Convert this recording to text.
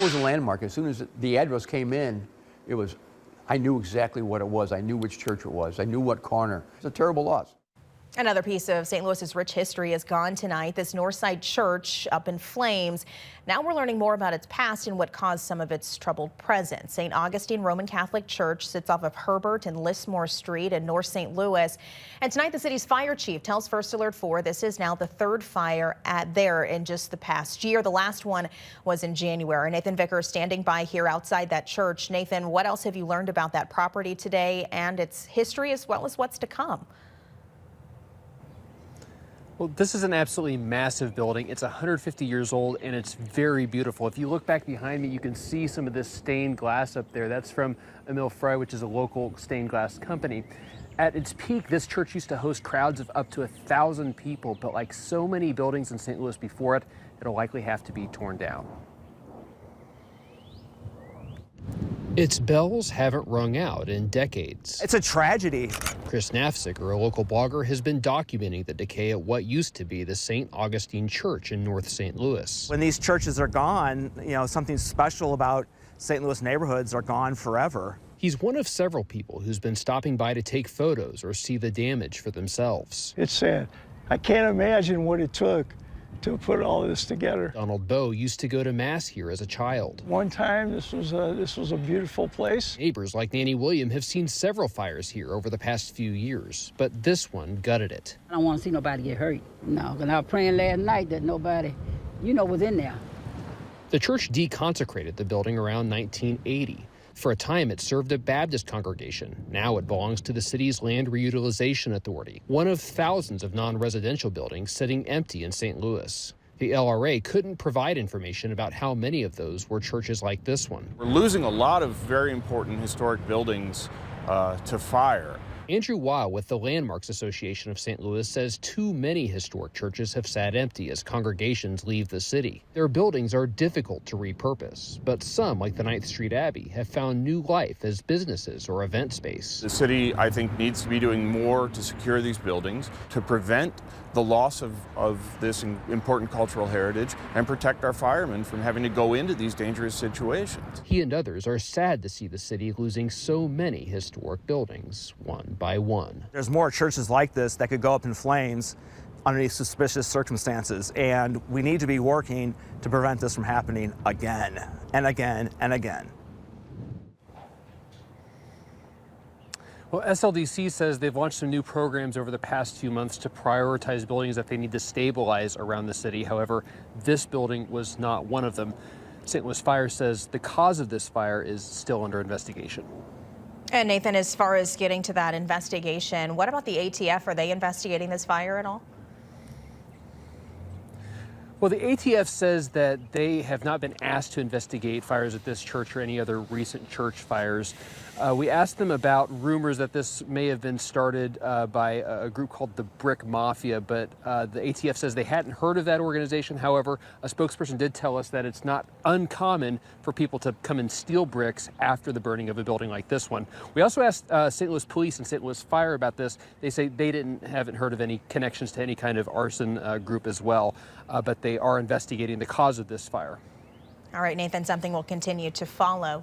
It was a landmark. As soon as the address came in, I knew exactly what it was. I knew which church it was. I knew what corner. It's a terrible loss. Another piece of St. Louis's rich history is gone tonight. This Northside Church up in flames. Now we're learning more about its past and what caused some of its troubled present. St. Augustine Roman Catholic Church sits off of Herbert and Lismore Street in North St. Louis. And tonight the city's fire chief tells First Alert 4 this is now the third fire there in just the past year. The last one was in January. Nathan Vickers standing by here outside that church. Nathan, what else have you learned about that property today and its history as well as what's to come? Well, this is an absolutely massive building. It's 150 years old and it's very beautiful. If you look back behind me, you can see some of this stained glass up there. That's from Emil Frey, which is a local stained glass company. At its peak, this church used to host crowds of up to 1,000 people, but like so many buildings in St. Louis before it, it'll likely have to be torn down. Its bells haven't rung out in decades. It's a tragedy. Chris Nafziger, a local blogger, has been documenting the decay at what used to be the St. Augustine Church in North St. Louis. When these churches are gone, something special about St. Louis neighborhoods are gone forever. He's one of several people who's been stopping by to take photos or see the damage for themselves. It's sad. I can't imagine what it took to put all this together. Donald Bowe used to go to Mass here as a child. One time, this was a beautiful place. Neighbors like Nanny William have seen several fires here over the past few years, but this one gutted it. I don't want to see nobody get hurt. No, because I was praying last night that nobody, was in there. The church deconsecrated the building around 1980. For a time, it served a Baptist congregation. Now it belongs to the city's Land Reutilization Authority, one of thousands of non-residential buildings sitting empty in St. Louis. The LRA couldn't provide information about how many of those were churches like this one. We're losing a lot of very important historic buildings to fire. Andrew Weil with the Landmarks Association of St. Louis says too many historic churches have sat empty as congregations leave the city. Their buildings are difficult to repurpose, but some, like the 9th Street Abbey, have found new life as businesses or event space. The city, I think, needs to be doing more to secure these buildings, to prevent the loss of this important cultural heritage and protect our firemen from having to go into these dangerous situations. He and others are sad to see the city losing so many historic buildings, one by one. There's more churches like this that could go up in flames underneath suspicious circumstances, and we need to be working to prevent this from happening again and again and again. Well, SLDC says they've launched some new programs over the past few months to prioritize buildings that they need to stabilize around the city. However, this building was not one of them. St. Louis Fire says the cause of this fire is still under investigation. And Nathan, as far as getting to that investigation, what about the ATF? Are they investigating this fire at all? Well, the ATF says that they have not been asked to investigate fires at this church or any other recent church fires. We asked them about rumors that this may have been started by a group called the Brick Mafia, but the ATF says they hadn't heard of that organization. However, a spokesperson did tell us that it's not uncommon for people to come and steal bricks after the burning of a building like this one. We also asked St. Louis Police and St. Louis Fire about this. They say they haven't heard of any connections to any kind of arson group as well, but they are investigating the cause of this fire. All right, Nathan, something we'll continue to follow.